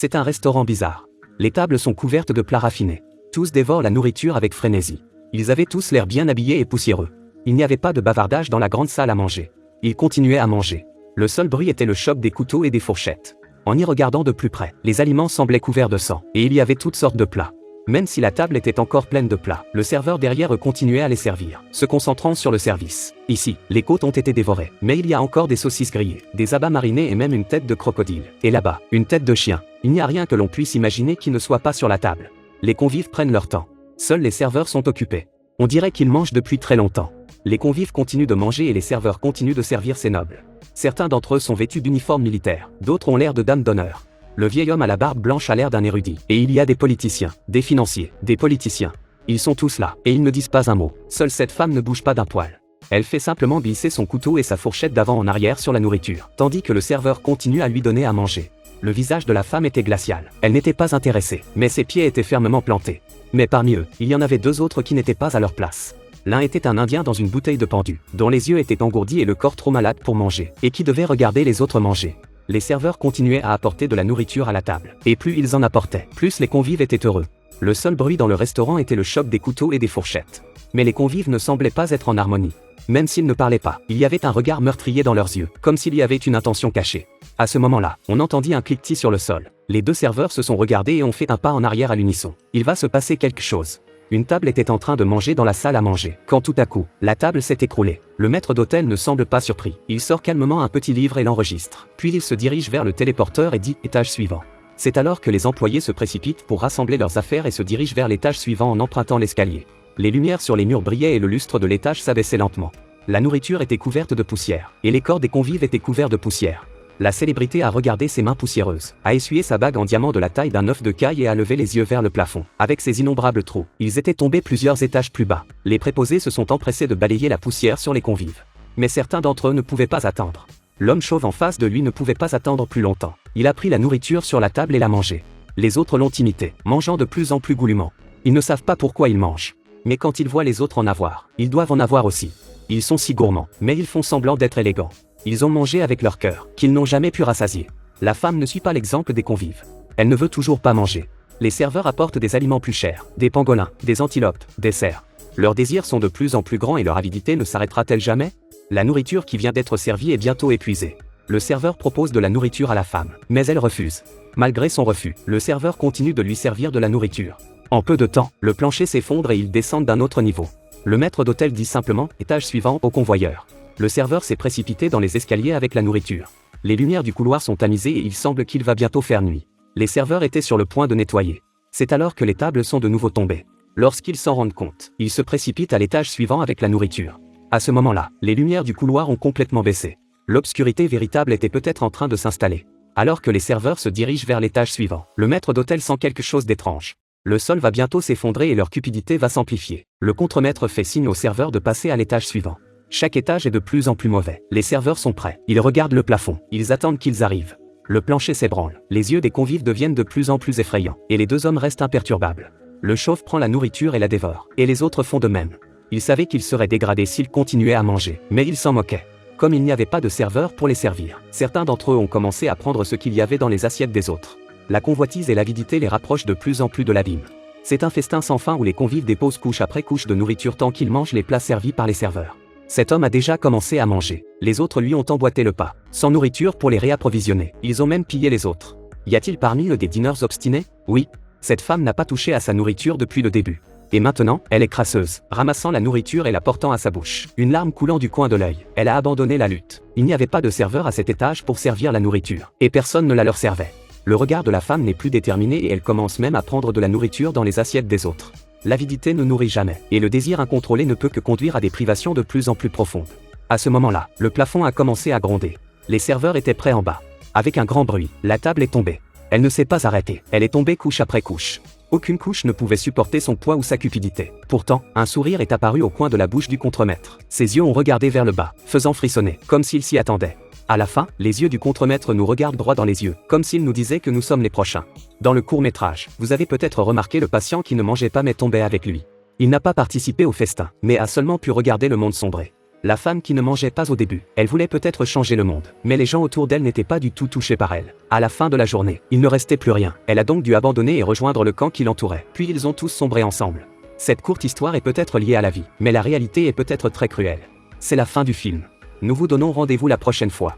C'est un restaurant bizarre. Les tables sont couvertes de plats raffinés. Tous dévorent la nourriture avec frénésie. Ils avaient tous l'air bien habillés et poussiéreux. Il n'y avait pas de bavardage dans la grande salle à manger. Ils continuaient à manger. Le seul bruit était le choc des couteaux et des fourchettes. En y regardant de plus près, les aliments semblaient couverts de sang, et il y avait toutes sortes de plats. Même si la table était encore pleine de plats, le serveur derrière eux continuait à les servir, se concentrant sur le service. Ici, les côtes ont été dévorées, mais il y a encore des saucisses grillées, des abats marinés et même une tête de crocodile. Et là-bas, une tête de chien. Il n'y a rien que l'on puisse imaginer qui ne soit pas sur la table. Les convives prennent leur temps. Seuls les serveurs sont occupés. On dirait qu'ils mangent depuis très longtemps. Les convives continuent de manger et les serveurs continuent de servir ces nobles. Certains d'entre eux sont vêtus d'uniformes militaires, d'autres ont l'air de dames d'honneur. Le vieil homme à la barbe blanche a l'air d'un érudit. Et il y a des politiciens, des financiers, des politiciens. Ils sont tous là, et ils ne disent pas un mot. Seule cette femme ne bouge pas d'un poil. Elle fait simplement glisser son couteau et sa fourchette d'avant en arrière sur la nourriture, tandis que le serveur continue à lui donner à manger. Le visage de la femme était glacial. Elle n'était pas intéressée, mais ses pieds étaient fermement plantés. Mais parmi eux, il y en avait deux autres qui n'étaient pas à leur place. L'un était un Indien dans une bouteille de pendu, dont les yeux étaient engourdis et le corps trop malade pour manger, et qui devait regarder les autres manger. Les serveurs continuaient à apporter de la nourriture à la table, et plus ils en apportaient, plus les convives étaient heureux. Le seul bruit dans le restaurant était le choc des couteaux et des fourchettes. Mais les convives ne semblaient pas être en harmonie. Même s'ils ne parlaient pas, il y avait un regard meurtrier dans leurs yeux, comme s'il y avait une intention cachée. À ce moment-là, on entendit un cliquetis sur le sol. Les deux serveurs se sont regardés et ont fait un pas en arrière à l'unisson. Il va se passer quelque chose. Une table était en train de manger dans la salle à manger, quand tout à coup, la table s'est écroulée. Le maître d'hôtel ne semble pas surpris. Il sort calmement un petit livre et l'enregistre. Puis il se dirige vers le téléporteur et dit « étage suivant ». C'est alors que les employés se précipitent pour rassembler leurs affaires et se dirigent vers l'étage suivant en empruntant l'escalier. Les lumières sur les murs brillaient et le lustre de l'étage s'abaissait lentement. La nourriture était couverte de poussière, et les corps des convives étaient couverts de poussière. La célébrité a regardé ses mains poussiéreuses, a essuyé sa bague en diamant de la taille d'un œuf de caille et a levé les yeux vers le plafond. Avec ses innombrables trous, ils étaient tombés plusieurs étages plus bas. Les préposés se sont empressés de balayer la poussière sur les convives. Mais certains d'entre eux ne pouvaient pas attendre. L'homme chauve en face de lui ne pouvait pas attendre plus longtemps. Il a pris la nourriture sur la table et l'a mangée. Les autres l'ont imité, mangeant de plus en plus goulûment. Ils ne savent pas pourquoi ils mangent. Mais quand ils voient les autres en avoir, ils doivent en avoir aussi. Ils sont si gourmands, mais ils font semblant d'être élégants. Ils ont mangé avec leur cœur, qu'ils n'ont jamais pu rassasier. La femme ne suit pas l'exemple des convives. Elle ne veut toujours pas manger. Les serveurs apportent des aliments plus chers, des pangolins, des antilopes, des cerfs. Leurs désirs sont de plus en plus grands et leur avidité ne s'arrêtera-t-elle jamais? La nourriture qui vient d'être servie est bientôt épuisée. Le serveur propose de la nourriture à la femme, mais elle refuse. Malgré son refus, le serveur continue de lui servir de la nourriture. En peu de temps, le plancher s'effondre et ils descendent d'un autre niveau. Le maître d'hôtel dit simplement « étage suivant » au convoyeur. Le serveur s'est précipité dans les escaliers avec la nourriture. Les lumières du couloir sont tamisées et il semble qu'il va bientôt faire nuit. Les serveurs étaient sur le point de nettoyer. C'est alors que les tables sont de nouveau tombées. Lorsqu'ils s'en rendent compte, ils se précipitent à l'étage suivant avec la nourriture. À ce moment-là, les lumières du couloir ont complètement baissé. L'obscurité véritable était peut-être en train de s'installer. Alors que les serveurs se dirigent vers l'étage suivant, le maître d'hôtel sent quelque chose d'étrange. Le sol va bientôt s'effondrer et leur cupidité va s'amplifier. Le contremaître fait signe aux serveurs de passer à l'étage suivant. Chaque étage est de plus en plus mauvais. Les serveurs sont prêts. Ils regardent le plafond. Ils attendent qu'ils arrivent. Le plancher s'ébranle. Les yeux des convives deviennent de plus en plus effrayants. Et les deux hommes restent imperturbables. Le chauve prend la nourriture et la dévore. Et les autres font de même. Ils savaient qu'ils seraient dégradés s'ils continuaient à manger. Mais ils s'en moquaient. Comme il n'y avait pas de serveurs pour les servir, certains d'entre eux ont commencé à prendre ce qu'il y avait dans les assiettes des autres. La convoitise et l'avidité les rapprochent de plus en plus de l'abîme. C'est un festin sans fin où les convives déposent couche après couche de nourriture tant qu'ils mangent les plats servis par les serveurs. Cet homme a déjà commencé à manger. Les autres lui ont emboîté le pas. Sans nourriture pour les réapprovisionner. Ils ont même pillé les autres. Y a-t-il parmi eux des dîneurs obstinés? Oui. Cette femme n'a pas touché à sa nourriture depuis le début. Et maintenant, elle est crasseuse, ramassant la nourriture et la portant à sa bouche. Une larme coulant du coin de l'œil. Elle a abandonné la lutte. Il n'y avait pas de serveur à cet étage pour servir la nourriture. Et personne ne la leur servait. Le regard de la femme n'est plus déterminé et elle commence même à prendre de la nourriture dans les assiettes des autres. L'avidité ne nourrit jamais, et le désir incontrôlé ne peut que conduire à des privations de plus en plus profondes. À ce moment-là, le plafond a commencé à gronder. Les serveurs étaient prêts en bas. Avec un grand bruit, la table est tombée. Elle ne s'est pas arrêtée, elle est tombée couche après couche. Aucune couche ne pouvait supporter son poids ou sa cupidité. Pourtant, un sourire est apparu au coin de la bouche du contremaître. Ses yeux ont regardé vers le bas, faisant frissonner, comme s'il s'y attendait. À la fin, les yeux du contremaître nous regardent droit dans les yeux, comme s'il nous disait que nous sommes les prochains. Dans le court-métrage, vous avez peut-être remarqué le patient qui ne mangeait pas mais tombait avec lui. Il n'a pas participé au festin, mais a seulement pu regarder le monde sombrer. La femme qui ne mangeait pas au début. Elle voulait peut-être changer le monde. Mais les gens autour d'elle n'étaient pas du tout touchés par elle. À la fin de la journée, il ne restait plus rien. Elle a donc dû abandonner et rejoindre le camp qui l'entourait. Puis ils ont tous sombré ensemble. Cette courte histoire est peut-être liée à la vie, mais la réalité est peut-être très cruelle. C'est la fin du film. Nous vous donnons rendez-vous la prochaine fois.